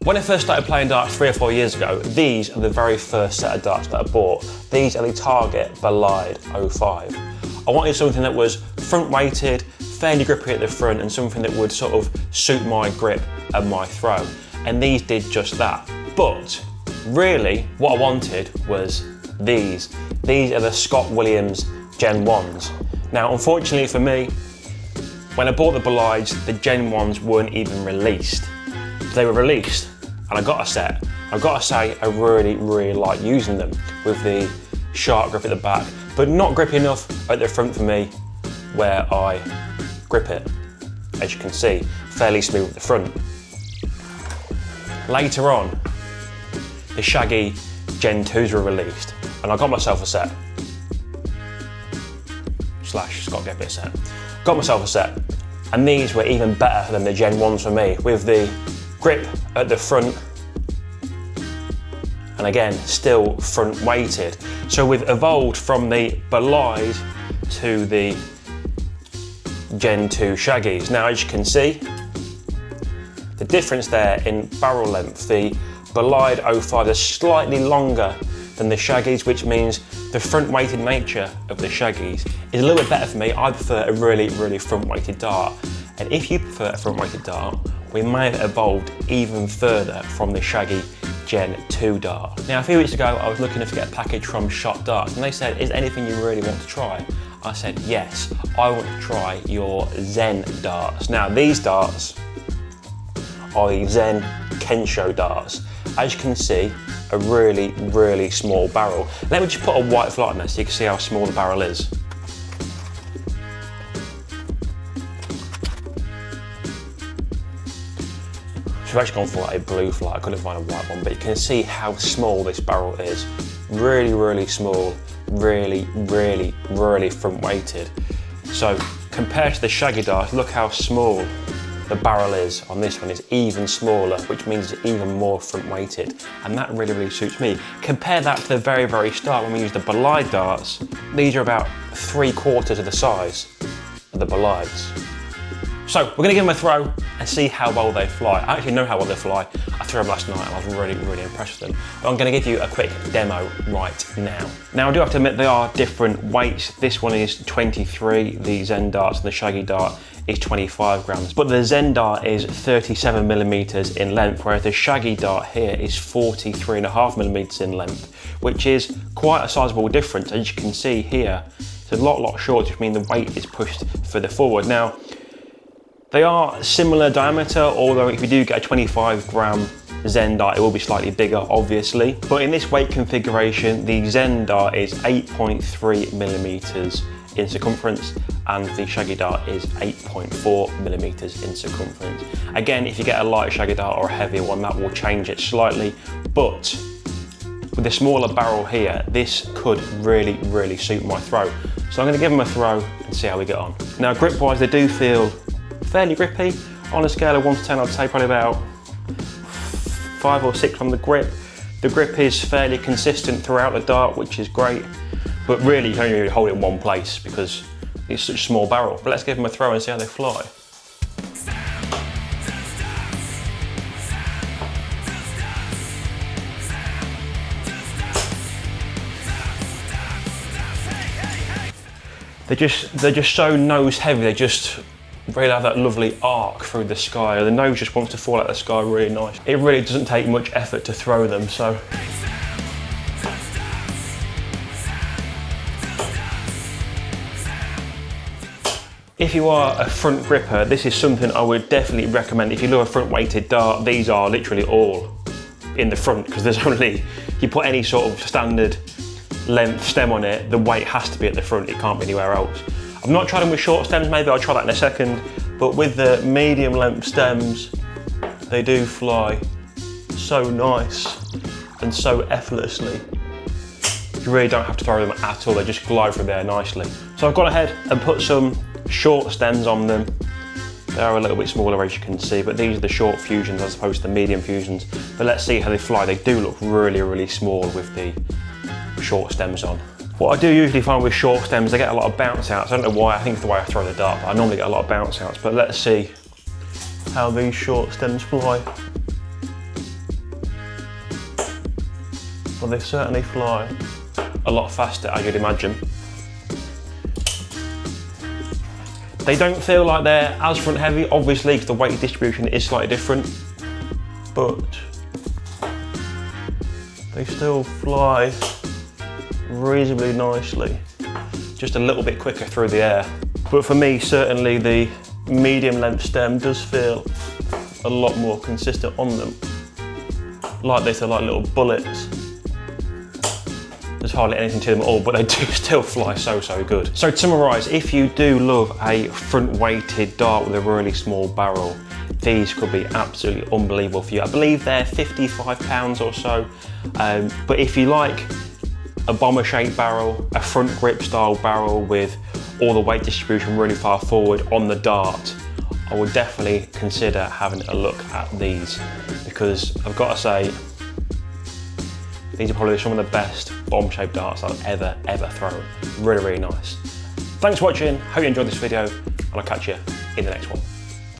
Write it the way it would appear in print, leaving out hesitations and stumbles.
When I first started playing darts 3 or 4 years ago, these are the very first set of darts that I bought. These are the Target Bolide 05. I wanted something that was front weighted, fairly grippy at the front, and something that would sort of suit my grip and my throw. And these did just that. But really, what I wanted was these. These are the Scott Williams Gen 1s. Now, unfortunately for me, when I bought the Bolides, the Gen 1s weren't even released. They were released and I got a set. I've got to say, I really, really like using them with the sharp grip at the back, but not grippy enough at the front for me where I grip it. As you can see, fairly smooth at the front. Later on, the Shaggy Gen 2s were released and I got myself a set. Slash Scott Geppert set. Got myself a set, and these were even better than the Gen 1s for me, with the grip at the front, and again, still front weighted. So we've evolved from the Bolide to the Gen 2 Shaggies. Now, as you can see, the difference there in barrel length, the Bolide 05 is slightly longer than the Shaggies, which means the front weighted nature of the Shaggies is a little bit better for me. I prefer a really, really front weighted dart. And if you prefer a front weighted dart, we may have evolved even further from the Shaggy Gen 2 dart. Now, a few weeks ago, I was looking to get a package from Shot Darts, and they said, is there anything you really want to try? I said, yes, I want to try your Zen darts. Now, these darts are the Zen Kensho darts. As you can see, a really, really small barrel. Let me just put a white flight on there so you can see how small the barrel is. So I've actually gone for a blue flight. I couldn't find a white one, but you can see how small this barrel is. Really, really small, really, really, really front weighted. So compared to the Shaggy dart, look how small the barrel is on this one. Is even smaller, which means it's even more front weighted, and that really, really suits me. Compare that to the very, very start when we used the Bolide darts. These are about 3/4 of the size of the Bolides. So we're gonna give them a throw and see how well they fly. I actually know how well they fly. I threw them last night and I was really, really impressed with them. But I'm gonna give you a quick demo right now. Now, I do have to admit they are different weights. This one is 23, the Zen darts, and the Shaggy dart is 25 grams. But the Zen dart is 37 millimeters in length, whereas the Shaggy dart here is 43.5 millimeters in length, which is quite a sizable difference. As you can see here, it's a lot shorter, which means the weight is pushed further forward. Now, they are similar diameter, although if you do get a 25 gram Zen dart, it will be slightly bigger, obviously. But in this weight configuration, the Zen dart is 8.3 millimeters in circumference, and the Shaggy dart is 8.4 millimeters in circumference. Again, if you get a lighter Shaggy dart or a heavier one, that will change it slightly, but with the smaller barrel here, this could really, really suit my throw. So I'm gonna give them a throw and see how we get on. Now, grip-wise, they do feel fairly grippy. On a scale of 1 to 10, I'd say probably about 5 or 6 on the grip. The grip is fairly consistent throughout the dart, which is great, but really you can only really hold it in one place because it's such a small barrel. But let's give them a throw and see how they fly. They're just so nose heavy. They just really have that lovely arc through the sky. The nose just wants to fall out of the sky really nice. It really doesn't take much effort to throw them, so. If you are a front gripper, this is something I would definitely recommend. If you love a front weighted dart, these are literally all in the front, because there's only, you put any sort of standard length stem on it, the weight has to be at the front, it can't be anywhere else. I've not tried them with short stems, maybe I'll try that in a second, but with the medium length stems, they do fly so nice and so effortlessly. You really don't have to throw them at all, they just glide through there nicely. So I've gone ahead and put some short stems on them. They are a little bit smaller, as you can see, but these are the short fusions as opposed to the medium fusions. But let's see how they fly. They do look really, really small with the short stems on. What I do usually find with short stems, they get a lot of bounce outs. I don't know why, I think it's the way I throw the dart, but I normally get a lot of bounce outs. But let's see how these short stems fly. Well, they certainly fly a lot faster, as you'd imagine. They don't feel like they're as front heavy, obviously, because the weight distribution is slightly different, but they still fly reasonably nicely, just a little bit quicker through the air. But for me, certainly the medium length stem does feel a lot more consistent on them. Like this, they're like little bullets. There's hardly anything to them at all, but they do still fly so good. So to summarise, if you do love a front weighted dart with a really small barrel, these could be absolutely unbelievable for you. I believe they're £55 or so, but if you like a bomber shaped barrel, a front grip style barrel with all the weight distribution really far forward on the dart, I would definitely consider having a look at these, because I've got to say, these are probably some of the best bomb shaped darts I've ever thrown. Really nice. Thanks for watching, hope you enjoyed this video, and I'll catch you in the next one.